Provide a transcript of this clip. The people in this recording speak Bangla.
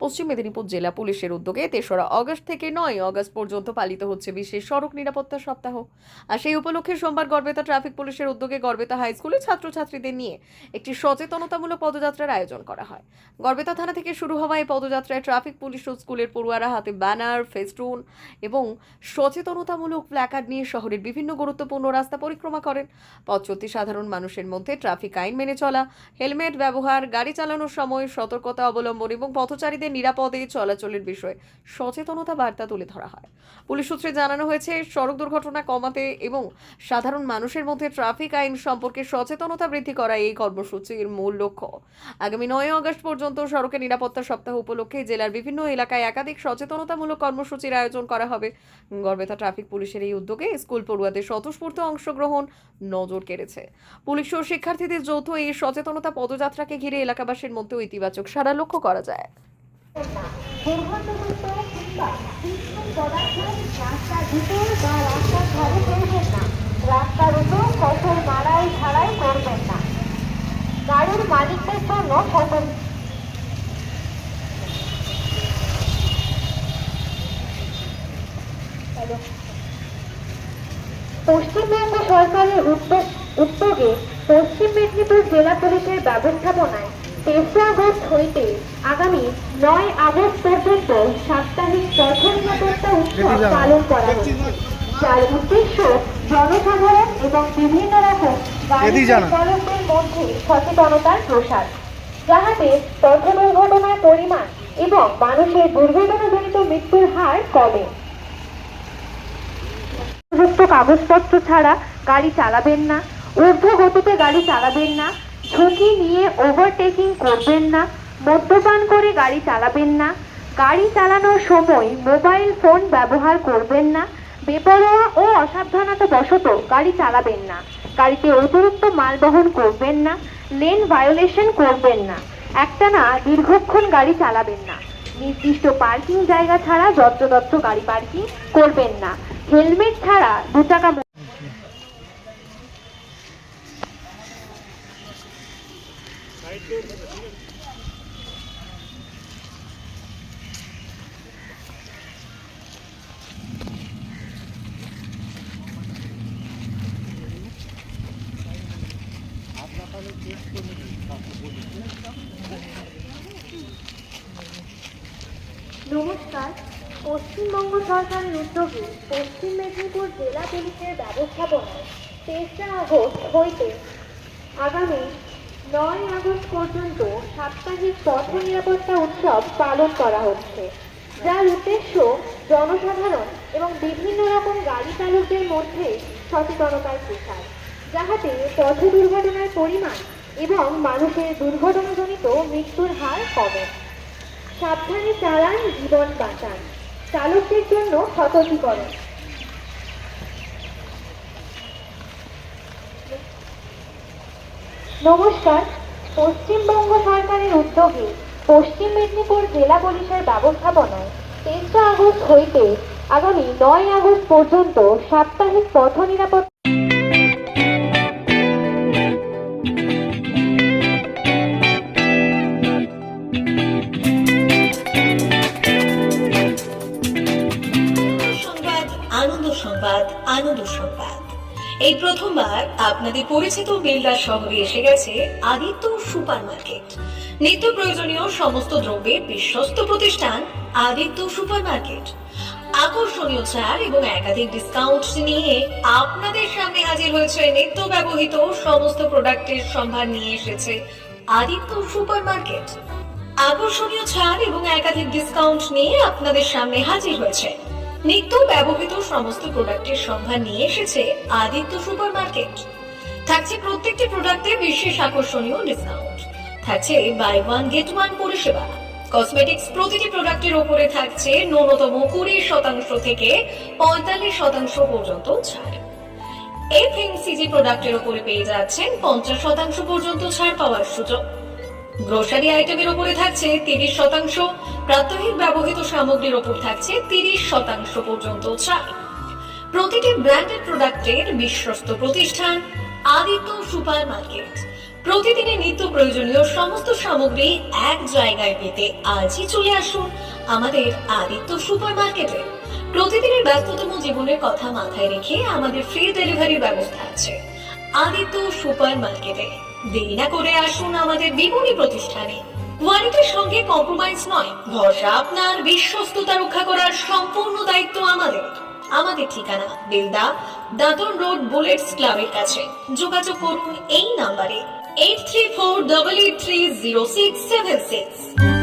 পশ্চিম মেদিনীপুর জেলা পুলিশের উদ্যোগে ৩রা অগস্ট থেকে ৯ অগস্ট পর্যন্ত পালিত হচ্ছে বিশেষ সড়ক নিরাপত্তা সপ্তাহ। আর সেই উপলক্ষে সোমবার গড়বেতা ট্রাফিক পুলিশের উদ্যোগে গড়বেতা হাই স্কুলের ছাত্রছাত্রীদের নিয়ে একটি সচেতনতামূলক পদযাত্রার আয়োজন করা হয়। গড়বেতা থানা থেকে শুরু হওয়া এই পদযাত্রায় ট্রাফিক পুলিশ ও স্কুলের পড়ুয়ারা হাতে ব্যানার, ফেস্টুন এবং সচেতনতামূলক প্ল্যাকার্ড নিয়ে শহরের বিভিন্ন গুরুত্বপূর্ণ রাস্তা পরিক্রমা করেন। পথ চলতি সাধারণ মানুষের মধ্যে ট্রাফিক আইন মেনে চলা, হেলমেট ব্যবহার, গাড়ি চালানোর সময় সতর্কতা অবলম্বন এবং পথচারীদের নিরাপদে চলাচলের বিষয়ে সচেতনতা বার্তা তুলে ধরা হয়। পুলিশ সূত্রে জানানো হয়েছে, সড়ক দুর্ঘটনা কমাতে এবং সাধারণ মানুষের মধ্যে ট্রাফিক আইন সম্পর্কে সচেতনতা বৃদ্ধি করা এই কর্মসূচির মূল লক্ষ্য। আগামী ৯ আগস্ট পর্যন্ত সড়কে নিরাপত্তা সপ্তাহ উপলক্ষে জেলার বিভিন্ন এলাকায় একাধিক সচেতনতামূলক কর্মসূচির আয়োজন করা হবে। গড়বেতা ট্রাফিক পুলিশের এই উদ্যোগে স্কুল পড়ুয়াদের স্বতঃস্ফূর্ত অংশগ্রহণ নজর কেড়েছে। পুলিশ ও শিক্ষার্থীদের যৌথ এই সচেতনতা পদযাত্রাকে ঘিরে এলাকাবাসীর মধ্যে ইতিবাচক সাড়া লক্ষ্য করা যায়। রাস্তার উপর ফসল মারাই ছাড়াই করবেন না। গাড়ির মালিকদের জন্য পশ্চিমবঙ্গ সরকারের উদ্যোগে পশ্চিম মেদিনীপুর জেলা পুলিশের ব্যবস্থাপনায় ৩রা আগস্ট হইতে আগামী ৯ আগস্ট পর্যন্ত সাপ্তাহিক পথ নিরাপত্তা উৎসব পালন করা হচ্ছে, যার উদ্দেশ্য জনসাধারণ এবং বিভিন্ন রকম গাড়ি চালকদের মধ্যে সচেতনতার প্রসার, যাহাতে পথ দুর্ঘটনার পরিমাণ এবং মানুষের দুর্ঘটনাজনিত মৃত্যুর হার কমে। উপযুক্ত কাগজপত্র ছাড়া গাড়ি চালাবেন না, ঊর্ধ্ব গতিতে গাড়ি চালাবেন না, ঝুঁকি নিয়ে ওভারটেকিং করবেন না, মদ্যপান করে গাড়ি চালাবেন না, গাড়ি চালানোর সময় মোবাইল ফোন ব্যবহার করবেন না, বেপরোয়া ও অসাবধানতাবশত গাড়ি চালাবেন না, গাড়িতে অতিরিক্ত মাল বহন করবেন না, লেন ভায়োলেশন করবেন না, একটানা দীর্ঘক্ষণ গাড়ি চালাবেন না, নির্দিষ্ট পার্কিং জায়গা ছাড়া যত্রতত্র গাড়ি পার্কিং করবেন না, হেলমেট ছাড়া 2 টাকা। নমস্কার। পশ্চিমবঙ্গ সরকারের উদ্যোগে পশ্চিম মেদিনীপুর জেলা পুলিশের ব্যবস্থাপনায় ৩রা আগস্ট হইতে আগামী ৯ আগস্ট পর্যন্ত সাপ্তাহিক পথ নিরাপত্তা উৎসব পালন করা হচ্ছে, যার উদ্দেশ্য জনসাধারণ এবং বিভিন্ন রকম গাড়ি চালকদের মধ্যে সচেতনতার প্রসার, যাহাতে পথ দুর্ঘটনার পরিমাণ এবং মানুষের দুর্ঘটনাজনিত মৃত্যুর হার কমে। সাবধানে চালান, জীবন বাঁচান। চালকদের জন্য সতর্কীকরণ। নমস্কার। পশ্চিমবঙ্গ সরকারের উদ্যোগে পশ্চিম মেদিনীপুর জেলা পুলিশের ব্যবস্থাপনায় ৩রা আগস্ট হইতে আগামী ৯ আগস্ট পর্যন্ত সাপ্তাহিক পথ নিরাপত্তা আনন্দ সংবাদ। এই প্রথমবার আপনাদের পরিচিত বেলডা শহরে এসে গেছে আদিত্য সুপার মার্কেট। নিত্য প্রয়োজনীয় সমস্ত দ্রব্যের বিশ্বস্ত প্রতিষ্ঠান আদিত্য সুপার মার্কেট। আকর্ষণীয় ছাড় এবং একাধিক ডিসকাউন্ট নিয়ে আপনাদের সামনে হাজির হয়েছে। নিত্য ব্যবহৃত সমস্ত প্রোডাক্টের সম্ভার নিয়ে এসেছে আদিত্য সুপার মার্কেট। আকর্ষণীয় ছাড় এবং একাধিক ডিসকাউন্ট নিয়ে আপনাদের সামনে হাজির হয়েছে। নিত্য ব্যবহৃত সমস্ত প্রোডাক্টের সম্ভার নিয়ে এসেছে আদিত্য সুপার মার্কেট। থাকছে প্রত্যেকটি প্রোডাক্টে বিশেষ আকর্ষণীয় ডিসকাউন্ট, থাকছে বাই ওয়ান গেট ওয়ান পরিষেবা। কসমেটিক্স প্রতিটি প্রোডাক্টের উপরে থাকছে ন্যূনতম 20% থেকে 45% পর্যন্ত ছাড়। এফএমসিজি প্রোডাক্টের উপরে পেয়ে যাচ্ছেন 50% পর্যন্ত ছাড় পাওয়ার সুযোগ। গ্রোসারি আইটেমের উপরে থাকছে 30%, প্রাত্যহিক ব্যবহৃত সামগ্রীর উপর থাকছে 30% পর্যন্ত ছাড়। প্রতিটি ব্র্যান্ডেড প্রোডাক্টের বিশ্বস্ত প্রতিষ্ঠান আদিত্য সুপার মার্কেট। প্রতিদিনের নিত্য প্রয়োজনীয় সমস্ত সামগ্রী এক জায়গায় পেতে আজই চলে আসুন আমাদের আদিত্য সুপার মার্কেটে। প্রতিদিনের ব্যস্ততম জীবনের কথা মাথায় রেখে আমাদের ফ্রি ডেলিভারির ব্যবস্থা আছে আদিত্য সুপার মার্কেটে। দেরি না করে আসুন আমাদের বিপণী প্রতিষ্ঠানে। কোয়ালিটির সঙ্গে কম্প্রোমাইজ নয়, ভরসা আপনার, বিশ্বস্ততা রক্ষা করার সম্পূর্ণ দায়িত্ব আমাদের। আমাদের ঠিকানা বেলদা, দাদন রোড, বুলেটস ক্লাবের কাছে। যোগাযোগ করুন এই নাম্বারে 8348830676।